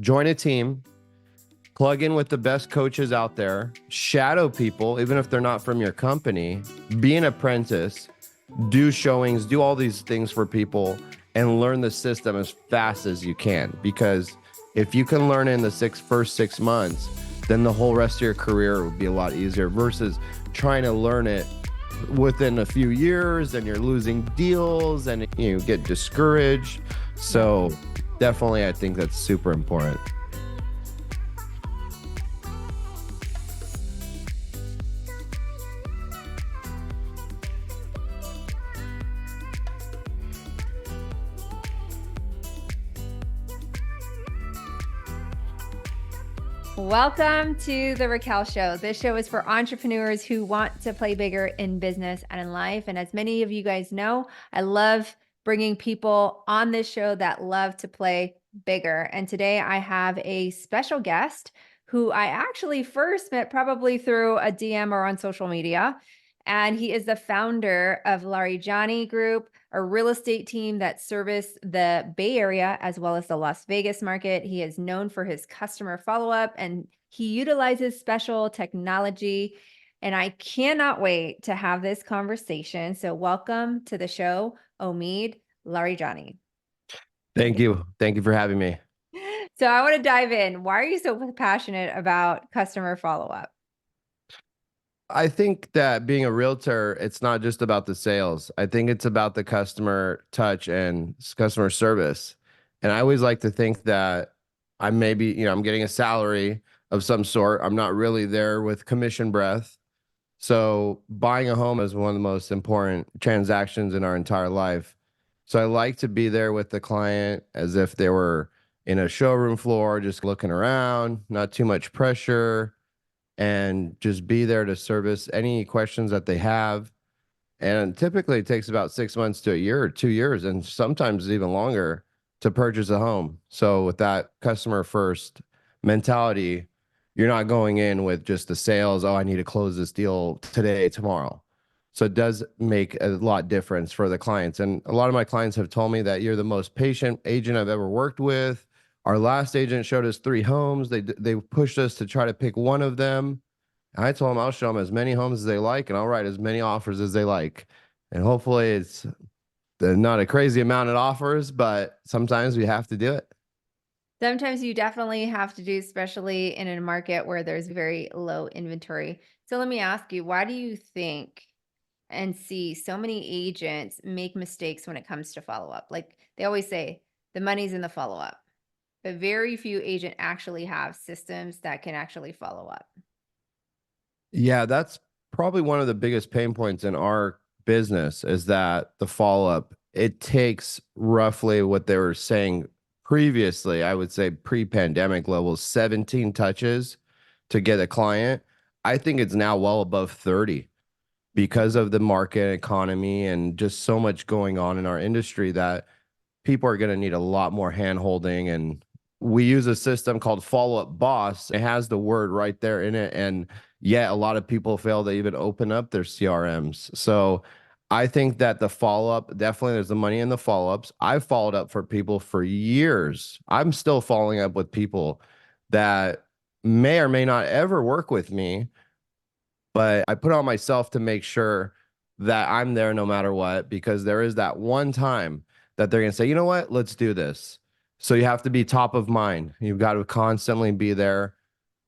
join a team, plug in with the best coaches out there, shadow people, even if they're not from your company, be an apprentice, do showings, do all these things for people, and learn the system as fast as you can. Because if you can learn in the first 6 months, then the whole rest of your career would be a lot easier versus trying to learn it within a few years and you're losing deals and you get discouraged. So definitely, I think that's super important. Welcome to the Raquel Show. This show is for entrepreneurs who want to play bigger in business and in life. And as many of you guys know, I love bringing people on this show that love to play bigger. And today I have a special guest who I actually first met probably through a DM or on social media. And he is the founder of Larijani Group, a real estate team that service the Bay Area as well as the Las Vegas market. He is known for his customer follow-up and he utilizes special technology. And I cannot wait to have this conversation. So welcome to the show, Omid Larijani. Thank you. Thank you for having me. So I want to dive in. Why are you so passionate about customer follow-up? I think that being a realtor, it's not just about the sales. I think it's about the customer touch and customer service. And I always like to think that I'm I'm getting a salary of some sort. I'm not really there with commission breath. So buying a home is one of the most important transactions in our entire life. So I like to be there with the client as if they were in a showroom floor, just looking around, not too much pressure, and just be there to service any questions that they have. And typically it takes about 6 months to a year or 2 years, and sometimes even longer to purchase a home. So with that customer first mentality, you're not going in with just the sales. Oh, I need to close this deal today, tomorrow. So it does make a lot difference for the clients. And a lot of my clients have told me that you're the most patient agent I've ever worked with. Our last agent showed us 3 homes. They pushed us to try to pick one of them. I told them I'll show them as many homes as they like, and I'll write as many offers as they like. And hopefully it's not a crazy amount of offers, but sometimes we have to do it. Sometimes you definitely have to do, especially in a market where there's very low inventory. So let me ask you, why do you think and see so many agents make mistakes when it comes to follow-up? Like they always say, the money's in the follow-up, but very few agents actually have systems that can actually follow up. Yeah, that's probably one of the biggest pain points in our business is that the follow-up, it takes roughly what they were saying previously, I would say pre-pandemic levels, 17 touches to get a client. I think it's now well above 30 because of the market economy and just so much going on in our industry that people are going to need a lot more hand holding. And we use a system called Follow Up Boss. It has the word right there in it. And yet a lot of people fail to even open up their CRMs. So I think that the follow up, definitely there's the money in the follow ups. I've followed up for people for years. I'm still following up with people that may or may not ever work with me, but I put on myself to make sure that I'm there no matter what, because there is that one time that they're going to say, you know what, let's do this. So you have to be top of mind. You've got to constantly be there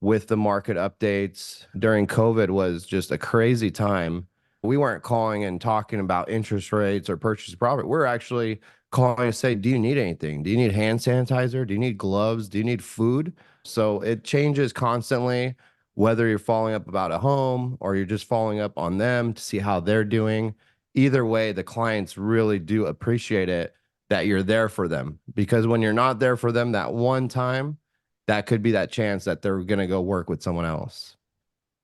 with the market updates. During COVID was just a crazy time. We weren't calling and talking about interest rates or purchase profit. We're actually calling to say, do you need anything? Do you need hand sanitizer? Do you need gloves? Do you need food? So it changes constantly, whether you're following up about a home or you're just following up on them to see how they're doing. Either way, the clients really do appreciate it that you're there for them, because when you're not there for them that one time, that could be that chance that they're going to go work with someone else.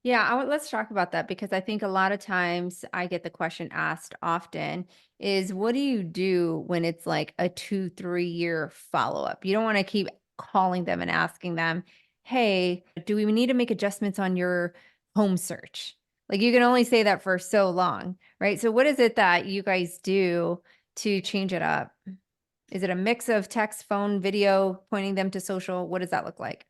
Yeah, let's talk about that because I think a lot of times I get the question asked often is what do you do when it's like a 2, 3 year follow-up? You don't want to keep calling them and asking them, hey, do we need to make adjustments on your home search? Like you can only say that for so long, right? So what is it that you guys do to change it up? Is it a mix of text, phone, video, pointing them to social? What does that look like?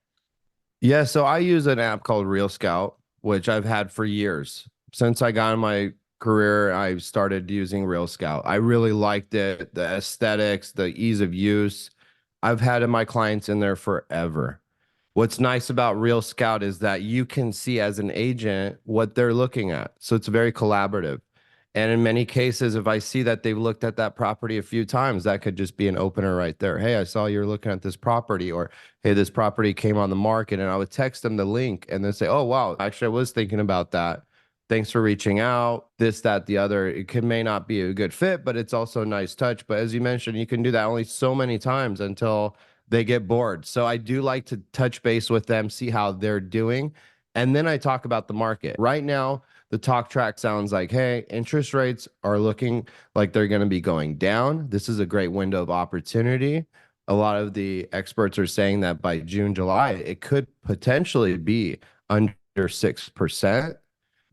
Yeah, so I use an app called Real Scout, which I've had for years. Since I got in my career, I started using Real Scout. I really liked it, the aesthetics, the ease of use. I've had my clients in there forever. What's nice about Real Scout is that you can see as an agent what they're looking at. So it's very collaborative. And in many cases, if I see that they've looked at that property a few times, that could just be an opener right there. Hey, I saw you're looking at this property, or hey, this property came on the market. And I would text them the link and then say, oh, wow, actually, I was thinking about that. Thanks for reaching out. This, that, the other. May not be a good fit, but it's also a nice touch. But as you mentioned, you can do that only so many times until they get bored. So I do like to touch base with them, see how they're doing. And then I talk about the market. Right now, the talk track sounds like, hey, interest rates are looking like they're going to be going down. This is a great window of opportunity. A lot of the experts are saying that by June, July, it could potentially be under 6%,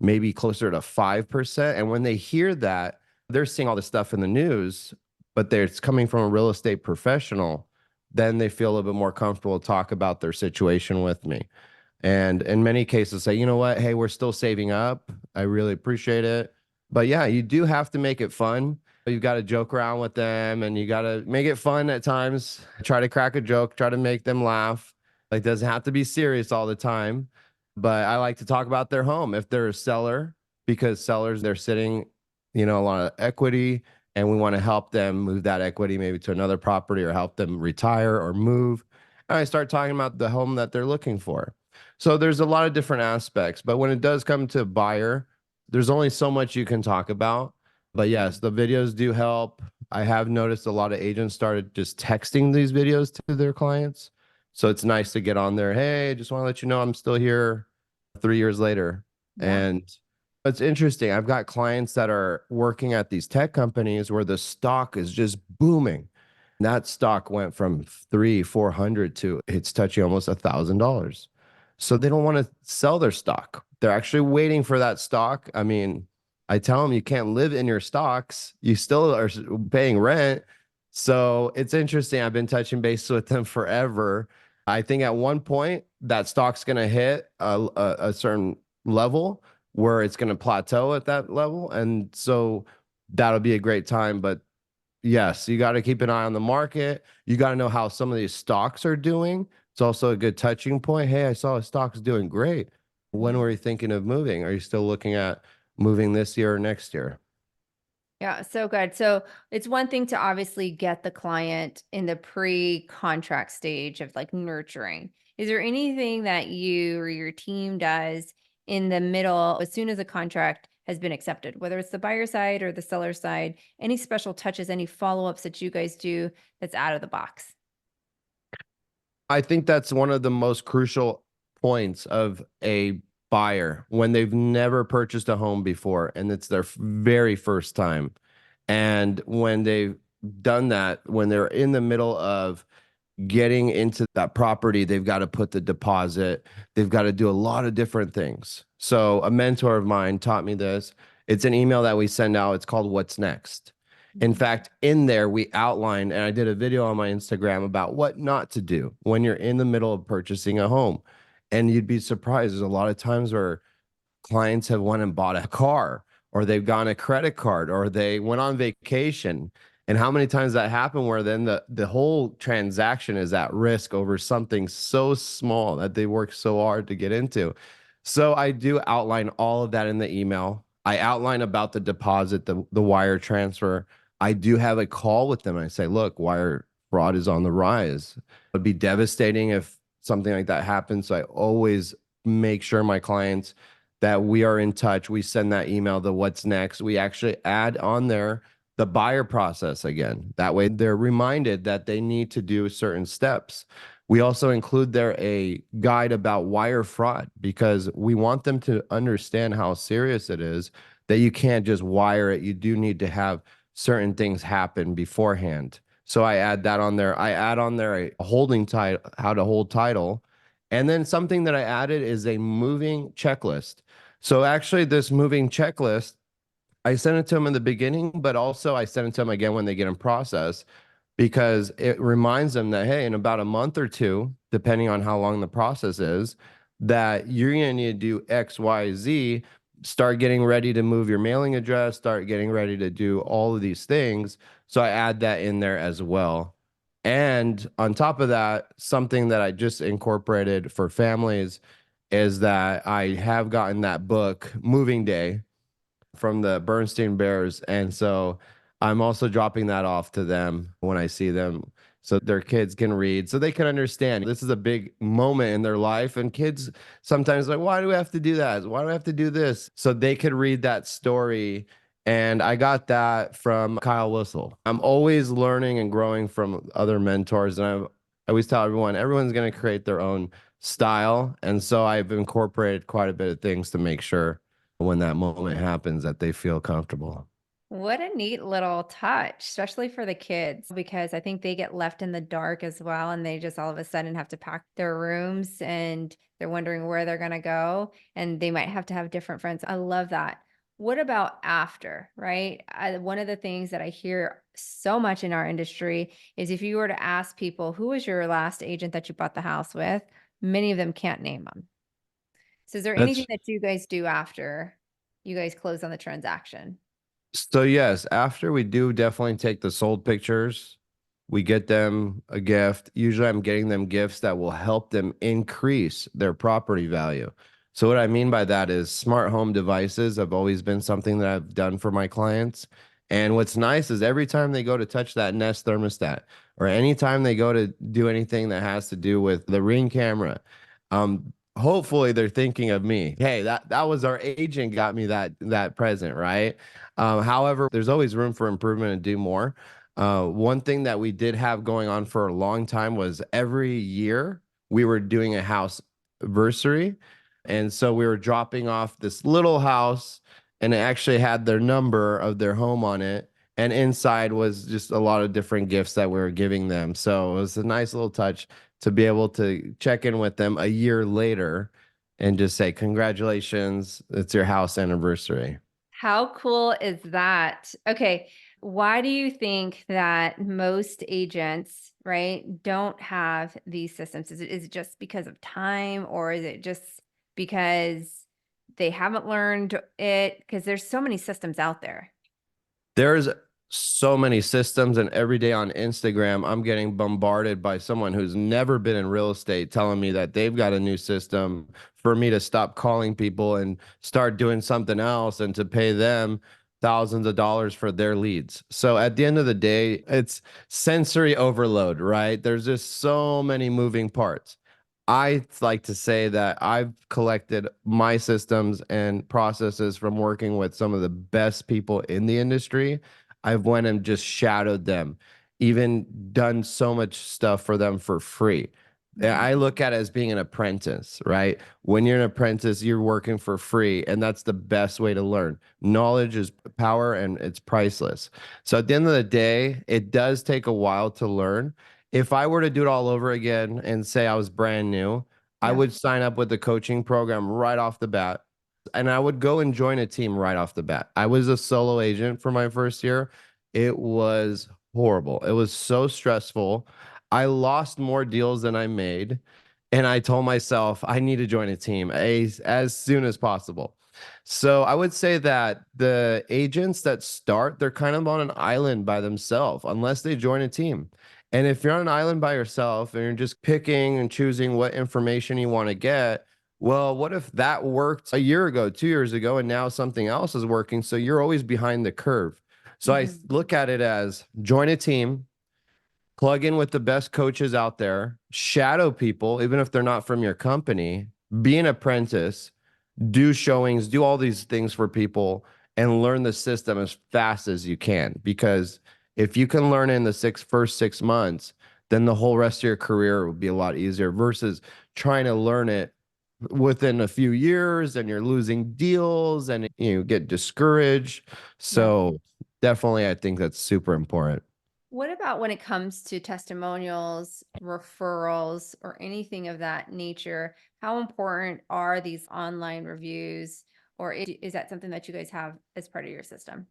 maybe closer to 5%. And when they hear that, they're seeing all this stuff in the news, but it's coming from a real estate professional, then they feel a little bit more comfortable to talk about their situation with me. And in many cases, say, you know what? Hey, we're still saving up. I really appreciate it. But yeah, you do have to make it fun. You've got to joke around with them and you got to make it fun at times. Try to crack a joke, try to make them laugh. Like, doesn't have to be serious all the time. But I like to talk about their home if they're a seller, because sellers, they're sitting, a lot of equity, and we want to help them move that equity maybe to another property or help them retire or move. And I start talking about the home that they're looking for. So there's a lot of different aspects, but when it does come to buyer, there's only so much you can talk about. But yes, the videos do help. I have noticed a lot of agents started just texting these videos to their clients. So it's nice to get on there. Hey, just want to let you know I'm still here 3 years later. Yeah. And it's interesting. I've got clients that are working at these tech companies where the stock is just booming. That stock went from 400 to it's touching almost $1,000. So they don't want to sell their stock. They're actually waiting for that stock. I mean, I tell them you can't live in your stocks. You still are paying rent. So it's interesting. I've been touching base with them forever. I think at one point that stock's going to hit a certain level where it's going to plateau at that level. And so that'll be a great time. But yes, you got to keep an eye on the market. You got to know how some of these stocks are doing. It's also a good touching point. Hey, I saw a stock's doing great. When Yeah. were you thinking of moving? Are you still looking at moving this year or next year? Yeah, so good. So it's one thing to obviously get the client in the pre-contract stage of like nurturing. Is there anything that you or your team does in the middle as soon as a contract has been accepted, whether it's the buyer side or the seller side? Any special touches, any follow-ups that you guys do that's out of the box? I think that's one of the most crucial points of a buyer when they've never purchased a home before and it's their very first time. And when they've done that, when they're in the middle of getting into that property, they've got to put the deposit, they've got to do a lot of different things. So, a mentor of mine taught me this. It's an email that we send out. It's called What's Next. In Mhm. fact, in there, we outlined, and I did a video on my Instagram about what not to do when you're in the middle of purchasing a home. And you'd be surprised. There's a lot of times where clients have went and bought a car, or they've gone a credit card, or they went on vacation. And how many times that happened where then the whole transaction is at risk over something so small that they worked so hard to get into. So I do outline all of that in the email. I outline about the deposit, the wire transfer. I do have a call with them. I say, look, wire fraud is on the rise. It'd be devastating if something like that happens. So I always make sure my clients that we are in touch. We send that email, the what's next. We actually add on there the buyer process again. That way they're reminded that they need to do certain steps. We also include there a guide about wire fraud because we want them to understand how serious it is, that you can't just wire it. You do need to have certain things happen beforehand. So I add that on there. I add on there a holding title, how to hold title. And then something that I added is a moving checklist. So actually, this moving checklist, I sent it to them in the beginning, but also I sent it to them again when they get in process. because it reminds them that, hey, in about a month or two, depending on how long the process is, that you're going to need to do X, Y, Z. Start getting ready to move your mailing address, start getting ready to do all of these things. So I add that in there as well. And on top of that, something that I just incorporated for families is that I have gotten that book, Moving Day, from the Bernstein Bears. And so I'm also dropping that off to them when I see them so their kids can read, so they can understand this is a big moment in their life. And kids sometimes like, why do we have to do that? Why do we have to do this? So they could read that story. And I got that from Kyle Whistle. I'm always learning and growing from other mentors. And I always tell everyone, everyone's going to create their own style. And so I've incorporated quite a bit of things to make sure when that moment happens that they feel comfortable. What a neat little touch, especially for the kids, because I think they get left in the dark as well. And they just all of a sudden have to pack their rooms and they're wondering where they're going to go. And they might have to have different friends. I love that. What about after, right? One of the things that I hear so much in our industry is if you were to ask people, who was your last agent that you bought the house with? Many of them can't name them. So is there anything That's that you guys do after you guys close on the transaction? So yes, after we do definitely take the sold pictures, we get them a gift. Usually I'm getting them gifts that will help them increase their property value. So what I mean by that is smart home devices have always been something that I've done for my clients. And what's nice is every time they go to touch that Nest thermostat or anytime they go to do anything that has to do with the Ring camera, hopefully they're thinking of me. Hey, that was our agent got me that present, right? However, there's always room for improvement and do more. One thing that we did have going on for a long time was every year we were doing a house anniversary. And so we were dropping off this little house, and it actually had their number of their home on it. And inside was just a lot of different gifts that we were giving them. So it was a nice little touch to be able to check in with them a year later and just say, congratulations, it's your house anniversary. How cool is that? Okay. Why do you think that most agents, right, don't have these systems? Is it just because of time or is it just because they haven't learned it? Because there's so many systems out there. There's so many systems, and every day on Instagram, I'm getting bombarded by someone who's never been in real estate telling me that they've got a new system for me to stop calling people and start doing something else and to pay them thousands of dollars for their leads. So at the end of the day, it's sensory overload, right? There's just so many moving parts. I like to say that I've collected my systems and processes from working with some of the best people in the industry. I've went and just shadowed them, even done so much stuff for them for free. I Mhm. look at it as being an apprentice, right? When you're an apprentice, you're working for free, and that's the best way to learn. Knowledge is power and it's priceless. So at the end of the day, it does take a while to learn. If I were to do it all over again and say I was brand new, I Yeah. would sign up with the coaching program right off the bat. And I would go and join a team right off the bat. I was a solo agent for my first year. It was horrible. It was so stressful. I lost more deals than I made. And I told myself I need to join a team as soon as possible. So I would say that the agents that start, they're kind of on an island by themselves unless they join a team. And if you're on an island by yourself and you're just picking and choosing what information you want to get, well, what if that worked a year ago, 2 years ago, and now something else is working? So you're always behind the curve. So I Mhm. look at it as join a team, plug in with the best coaches out there, shadow people, even if they're not from your company, be an apprentice, do showings, do all these things for people, and learn the system as fast as you can. Because if you can learn in the first 6 months, then the whole rest of your career will be a lot easier versus trying to learn it within a few years and you're losing deals and you get discouraged. Yeah. So definitely, I think that's super important. What about when it comes to testimonials, referrals, or anything of that nature? How important are these online reviews, or is that something that you guys have as part of your system?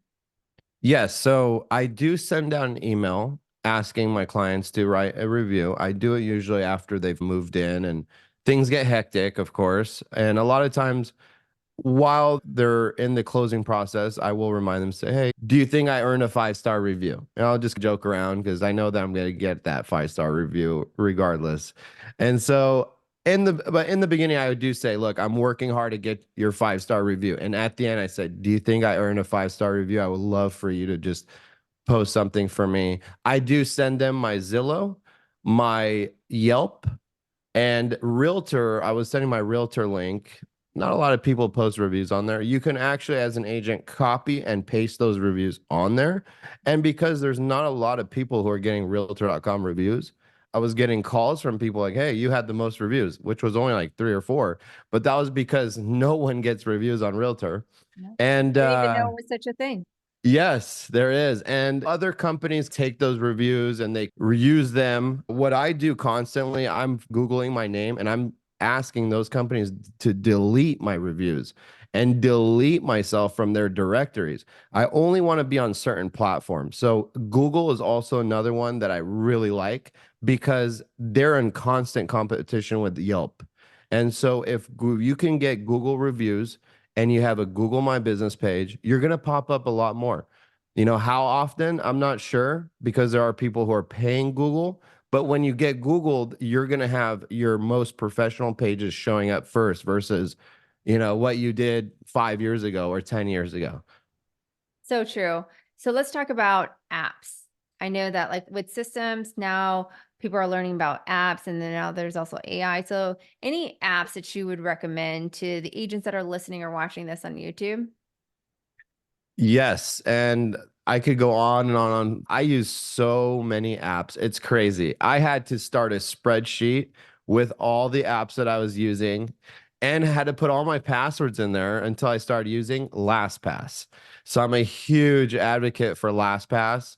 Yes, so I do send out an email asking my clients to write a review. I do it usually after they've moved in and things get hectic, of course. And a lot of times while they're in the closing process, I will remind them, say, hey, do you think I earned a 5-star review? And I'll just joke around because I know that I'm going to get that 5-star review regardless. And so but in the beginning, I would do say, look, I'm working hard to get your 5-star review. And at the end, I said, do you think I earned a 5-star review? I would love for you to just post something for me. I do send them my Zillow, my Yelp, and Realtor. I was sending my Realtor link. Not a lot of people post reviews on there. You can actually, as an agent, copy and paste those reviews on there. And because there's not a lot of people who are getting realtor.com reviews, I was getting calls from people like, hey, you had the most reviews, which was only like 3 or 4. But that was because no one gets reviews on Realtor. Yeah. And Didn't even know it was such a thing. yes, there is. And other companies take those reviews and they reuse them. What I do constantly, I'm Googling my name and I'm asking those companies to delete my reviews and delete myself from their directories. I only want to be on certain platforms. So Google is also another one that I really like because they're in constant competition with Yelp. And so if you can get Google reviews, and you have a Google My Business page, you're going to pop up a lot more. You know, how often? I'm not sure because there are people who are paying Google. But when you get Googled, you're going to have your most professional pages showing up first versus, what you did 5 years ago or 10 years ago. So true. So let's talk about apps. I know that like with systems now people are learning about apps and then now there's also AI. So any apps that you would recommend to the agents that are listening or watching this on YouTube? Yes, and I could go on and on. I use so many apps. It's crazy. I had to start a spreadsheet with all the apps that I was using and had to put all my passwords in there until I started using LastPass. So I'm a huge advocate for LastPass.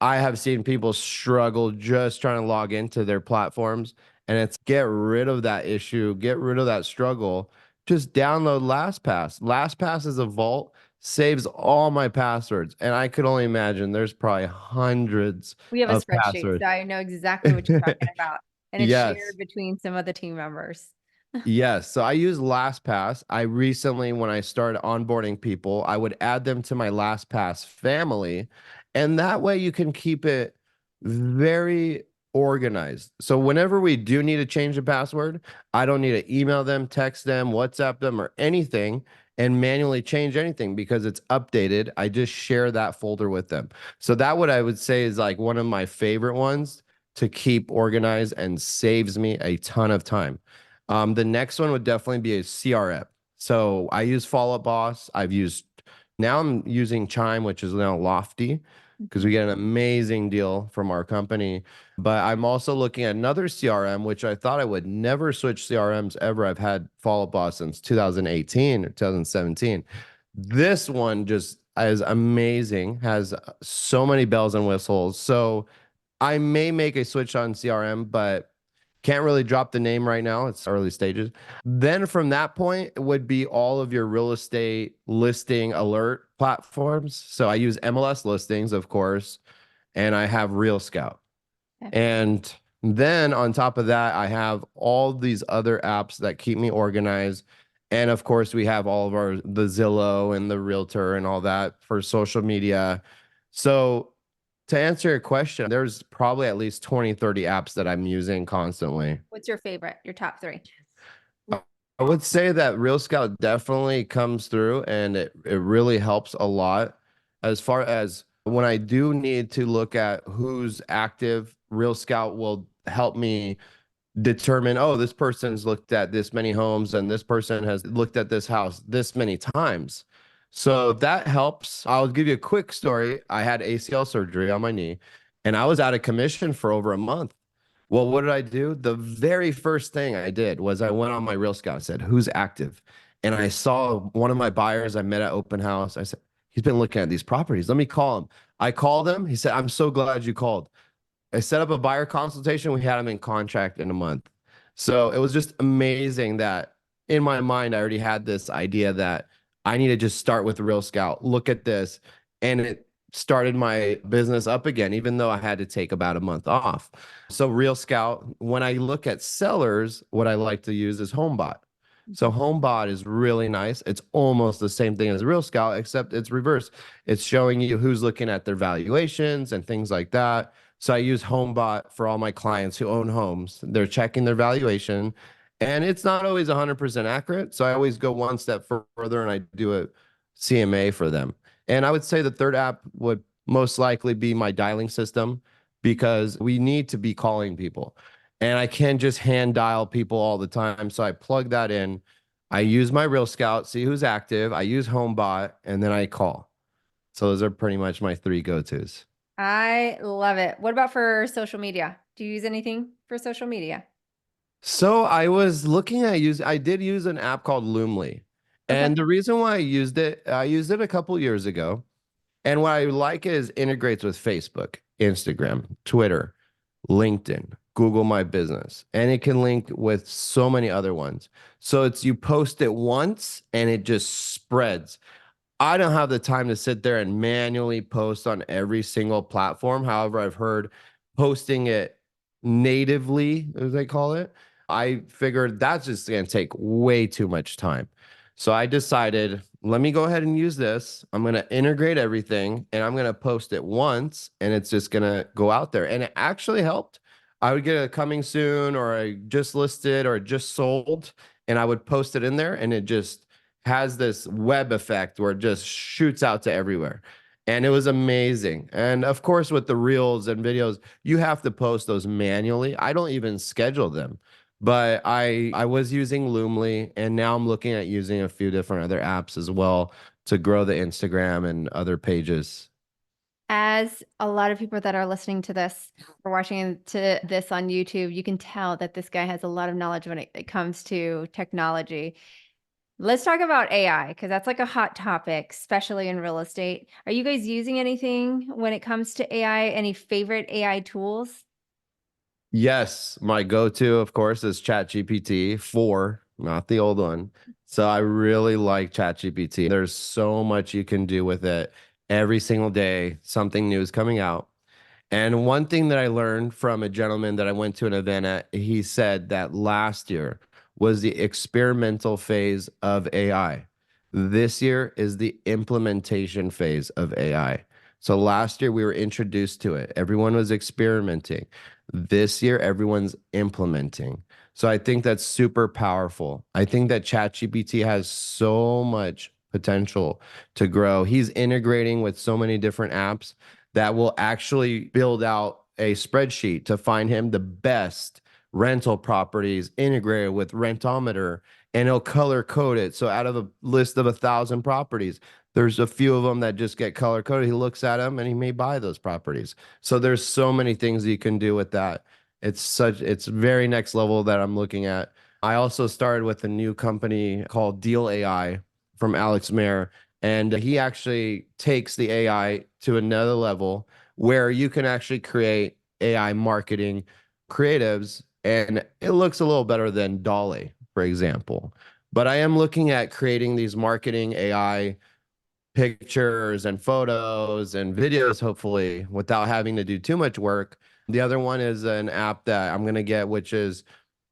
I have seen people struggle just trying to log into their platforms, and it's get rid of that issue, get rid of that struggle. Just download LastPass. LastPass is a vault, saves all my passwords, and I could only imagine there's probably hundreds We have a of spreadsheet, passwords. so I know exactly what you're talking about. And it's shared Yes. between some of the team members. Yes. So I use LastPass. I recently, when I started onboarding people, I would add them to my LastPass family. And that way you can keep it very organized. So whenever we do need to change the password, I don't need to email them, text them, WhatsApp them, or anything and manually change anything because it's updated. I just share that folder with them. So that what I would say is like one of my favorite ones to keep organized and saves me a ton of time. The next one would definitely be a CRM. So I use Follow Up Boss. Now I'm using Chime, which is now Lofty, because we Mhm. get an amazing deal from our company. But I'm also looking at another CRM, which I thought I would never switch CRMs ever. I've had Follow Up Boss since 2018 or 2017. This one just is amazing, has so many bells and whistles. So I may make a switch on CRM, but can't really drop the name right now. It's early stages. Then from that point it would be all of your real estate listing alert platforms. So I use MLS listings, of course, and I have Real Scout. Okay. And then on top of that, I have all these other apps that keep me organized. And of course, we have all of the Zillow and the Realtor and all that for social media. So to answer your question, there's probably at least 20, 30 apps that I'm using constantly. What's your favorite? Your top three? I would say that Real Scout definitely comes through and it really helps a lot as far as when I do need to look at who's active, Real Scout will help me determine, oh, this person's looked at this many homes and this person has looked at this house this many times. So that helps. I'll give you a quick story. I had ACL surgery on my knee and I was out of commission for over a month. Well, what did I do? The very first thing I did was I went on my Real Scout, said, who's active? And I saw one of my buyers I met at open house. I said, he's been looking at these properties. Let me call him. I called him. He said, I'm so glad you called. I set up a buyer consultation. We had him in contract in a month. So it was just amazing that in my mind, I already had this idea that I need to just start with Real Scout, look at this. And started my business up again, even though I had to take about a month off. So, Real Scout, when I look at sellers, what I like to use is HomeBot. So, HomeBot is really nice. It's almost the same thing as Real Scout, except it's reverse. It's showing you who's looking at their valuations and things like that. So, I use HomeBot for all my clients who own homes. They're checking their valuation, and it's not always 100% accurate. So, I always go one step further and I do a CMA for them. And I would say the third app would most likely be my dialing system because we need to be calling people. And I can't just hand dial people all the time. So I plug that in. I use my Real Scout, see who's active. I use HomeBot, and then I call. So those are pretty much my three go-tos. I love it. What about for social media? Do you use anything for social media? So I was looking at I did use an app called Loomly. Okay. And the reason why I used it a couple years ago. And what I like is integrates with Facebook, Instagram, Twitter, LinkedIn, Google My Business, and it can link with so many other ones. So it's you post it once and it just spreads. I don't have the time to sit there and manually post on every single platform. However, I've heard posting it natively, as they call it, I figured that's just going to take way too much time. So I decided, let me go ahead and use this. I'm going to integrate everything and I'm going to post it once and it's just going to go out there. And it actually helped. I would get a coming soon or I just listed or just sold and I would post it in there and it just has this web effect where it just shoots out to everywhere. And it was amazing. And of course, with the reels and videos, you have to post those manually. I don't even schedule them. But I was using Loomly, and now I'm looking at using a few different other apps as well to grow the Instagram and other pages. As a lot of people that are listening to this or watching to this on YouTube, you can tell that this guy has a lot of knowledge when it comes to technology. Let's talk about AI because that's like a hot topic, especially in real estate. Are you guys using anything when it comes to AI? Any favorite AI tools? Yes, my go-to, of course, is ChatGPT 4, not the old one. So I really like ChatGPT. There's so much you can do with it. Every single day, something new is coming out. And one thing that I learned from a gentleman that I went to an event at, he said that last year was the experimental phase of AI. This year is the implementation phase of AI. So last year we were introduced to it. Everyone was experimenting. This year everyone's implementing. So I think that's super powerful. I think that ChatGPT has so much potential to grow. He's integrating with so many different apps that will actually build out a spreadsheet to find him the best rental properties integrated with Rentometer, and he'll color code it. So out of a list of 1,000 properties, there's a few of them that just get color coded. He looks at them and he may buy those properties. So there's so many things you can do with that. It's very next level that I'm looking at. I also started with a new company called Deal AI from Alex Mayer, and he actually takes the AI to another level where you can actually create AI marketing creatives, and it looks a little better than Dolly, for example. But I am looking at creating these marketing AI pictures and photos and videos, hopefully, without having to do too much work. The other one is an app that I'm going to get, which is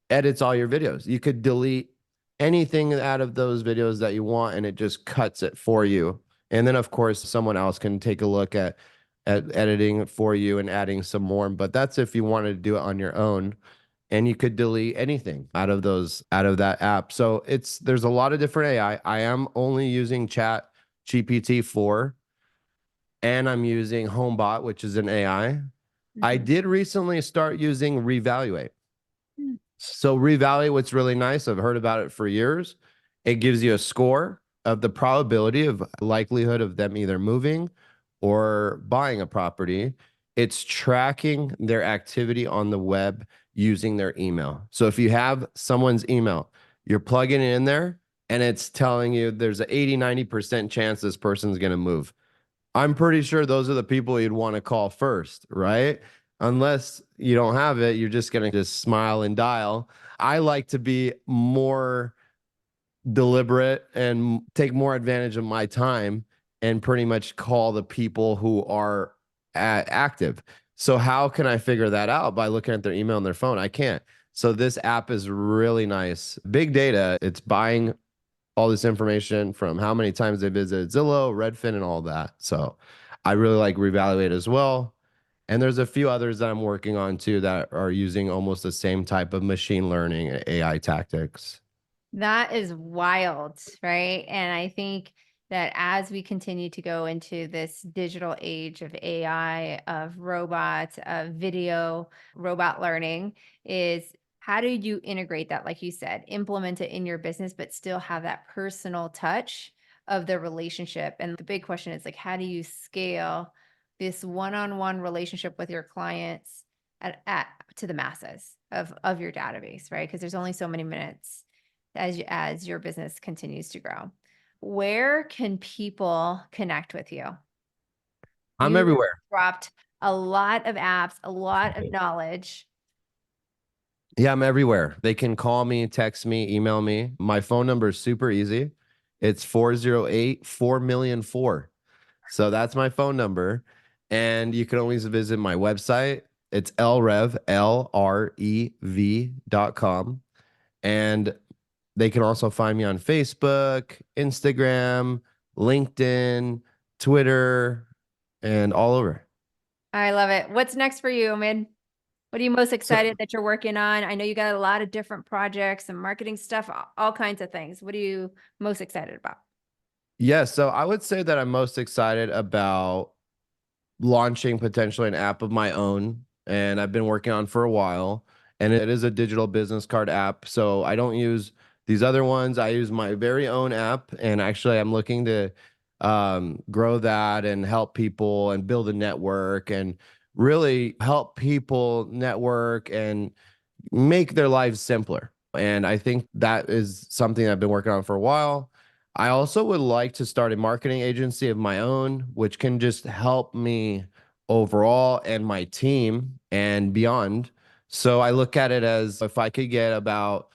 edits all your videos. You could delete anything out of those videos that you want and it just cuts it for you. And then of course someone else can take a look at editing it for you and adding some more, but that's if you wanted to do it on your own. And you could delete anything out of that app. So there's a lot of different AI. I am only using Chat GPT 4 and I'm using HomeBot, which is an AI. I Mhm. did recently start using Revaluate. Mm. So revalue, what's really nice, I've heard about it for years. It gives you a score of the probability of likelihood of them either moving or buying a property. It's tracking their activity on the web using their email. So if you have someone's email, you're plugging it in there and it's telling you there's an 80-90% chance this person's going to move. I'm pretty sure those are the people you'd want to call first, right? Unless you don't have it, you're just going to just smile and dial. I like to be more deliberate and take more advantage of my time and pretty much call the people who are active. So how can I figure that out? By looking at their email and their phone? I can't. So this app is really nice. Big data, it's buying all this information from how many times they visited Zillow, Redfin, and all that. So I really like Reevaluate as well. And there's a few others that I'm working on too that are using almost the same type of machine learning and AI tactics. That is wild, right? And I think that as we continue to go into this digital age of AI, of robots, of video, robot learning, is how do you integrate that, like you said, implement it in your business, but still have that personal touch of the relationship? And the big question is like, how do you scale this one-on-one relationship with your clients at to the masses of your database, right? Because there's only so many minutes as your business continues to grow. Where can people connect with you? I'm You everywhere. dropped a lot of apps, a lot of knowledge. Yeah, I'm everywhere. They can call me, text me, email me. My phone number is super easy. It's 408 4,000,004. So that's my phone number. And you can always visit my website. It's lrev.com. And they can also find me on Facebook, Instagram, LinkedIn, Twitter, and all over. I love it. What's next for you, Omid? What are you most So, excited that you're working on? I know you got a lot of different projects and marketing stuff, all kinds of things. What are you most excited about? yeah, so I would say that I'm most excited about launching potentially an app of my own, and I've been working on for a while. And it is a digital business card app. So I don't use these other ones. I use my very own app. And actually, I'm looking to grow that and help people and build a network and really help people network and make their lives simpler. And I think that is something I've been working on for a while. I also would like to start a marketing agency of my own, which can just help me overall and my team and beyond. So I look at it as if I could get about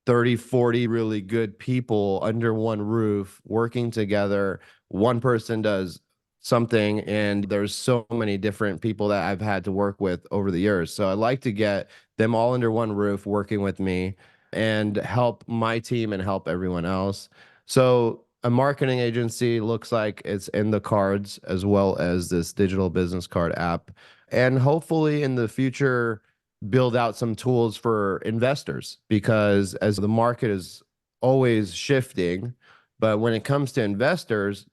30, 40 really good people under one roof working together. One person does something, and there's so many different people that I've had to work with over the years. So I like to get them all under one roof working with me and help my team and help everyone else. So a marketing agency looks like it's in the cards as well as this digital business card app. And hopefully in the future, build out some tools for investors because as the market is always shifting, but when it comes to investors,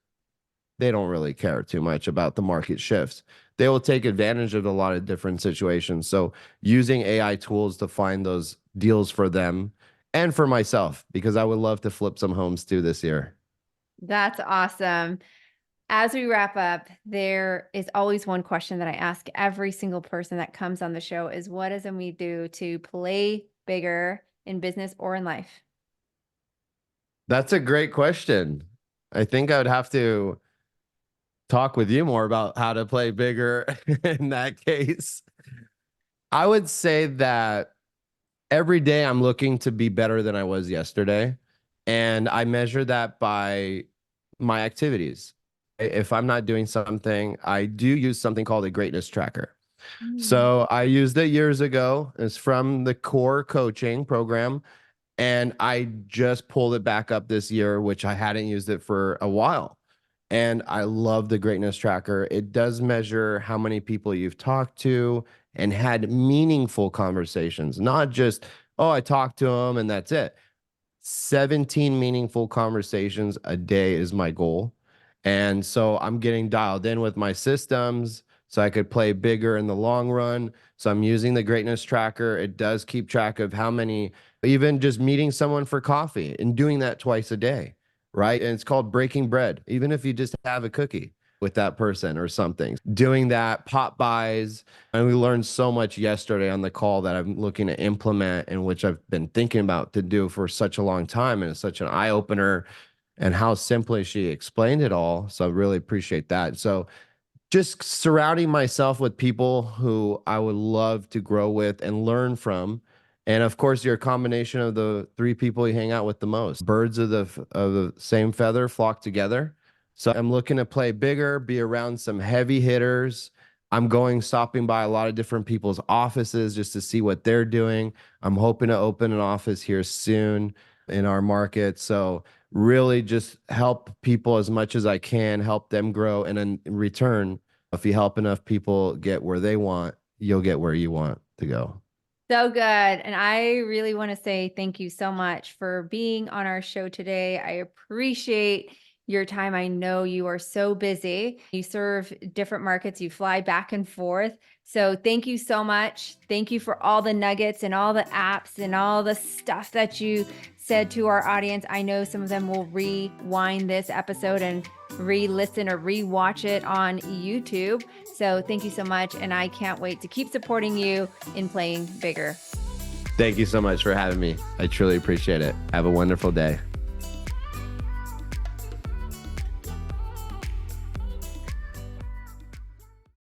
they don't really care too much about the market shifts. They will take advantage of a lot of different situations. So using AI tools to find those deals for them and for myself, because I would love to flip some homes too this year. That's awesome. As we wrap up, there is always one question that I ask every single person that comes on the show is what does we do to play bigger in business or in life? That's a great question. I think I would have to talk with you more about how to play bigger in that case. I would say that every day I'm looking to be better than I was yesterday. And I measure that by my activities. If I'm not doing something, I do use something called a greatness tracker. Mm. So I used it years ago. It's from the core coaching program. And I just pulled it back up this year, which I hadn't used it for a while. And I love the greatness tracker. It does measure how many people you've talked to and had meaningful conversations, not just, oh, I talked to them and that's it. 17 meaningful conversations a day is my goal. And so I'm getting dialed in with my systems so I could play bigger in the long run. So I'm using the greatness tracker. It does keep track of how many, even just meeting someone for coffee and doing that twice a day, right? And it's called breaking bread, even if you just have a cookie with that person or something. Doing that, pop buys, and we learned so much yesterday on the call that I'm looking to implement and which I've been thinking about to do for such a long time. And it's such an eye opener and how simply she explained it all. So I really appreciate that. So just surrounding myself with people who I would love to grow with and learn from. And of course, you're a combination of the three people you hang out with the most. Birds of the same feather flock together. So I'm looking to play bigger, be around some heavy hitters. I'm stopping by a lot of different people's offices just to see what they're doing. I'm hoping to open an office here soon in our market. So really just help people as much as I can, help them grow. And in return, if you help enough people get where they want, you'll get where you want to go. So good. And I really want to say thank you so much for being on our show today. I appreciate your time. I know you are so busy. You serve different markets, you fly back and forth. So thank you so much. Thank you for all the nuggets and all the apps and all the stuff that you said to our audience. I know some of them will rewind this episode and re-listen or re-watch it on YouTube. So thank you so much. And I can't wait to keep supporting you in playing bigger. Thank you so much for having me. I truly appreciate it. Have a wonderful day.